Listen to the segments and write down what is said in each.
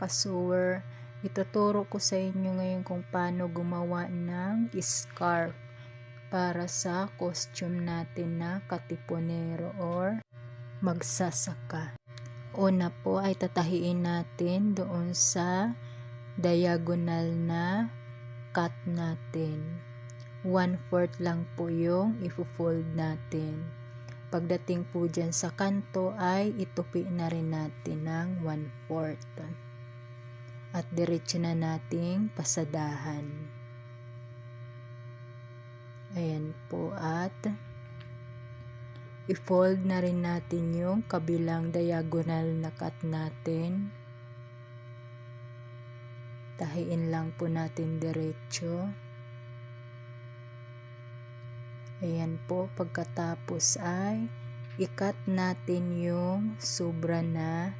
ka-sewer, ituturo ko sa inyo ngayon kung paano gumawa ng scarf para sa costume natin na katipunero or magsasaka. Una po ay tatahiin natin doon sa diagonal na cut natin. 1/4 lang po yung i-fold natin. Pagdating po dyan sa kanto ay itupi na rin natin ng 1/4 at diretso na nating pasadahan. Ayan po, at i-fold na rin natin yung kabilang diagonal na cut natin. Tahiin lang po natin diretso. Ayan po, pagkatapos ay i-cut natin yung sobra na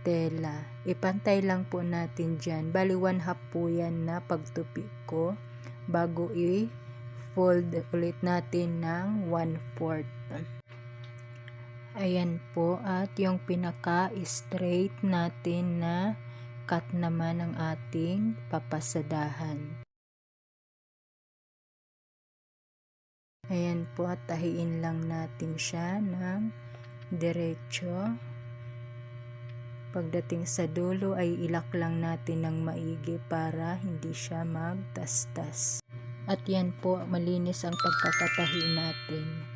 tela. Ipantay lang po natin dyan. Bali 1/2 po yan na pagtupi ko bago i-fold ulit natin ng 1/4. Ayan po, at yung pinaka-straight natin na cut naman ang ating papasadahan. Ayan po, at tahiin lang natin siya ng diretso. Pagdating sa dulo ay ilak lang natin ng maigi para hindi siya magtastas. At yan po, malinis ang pagkakatahi natin.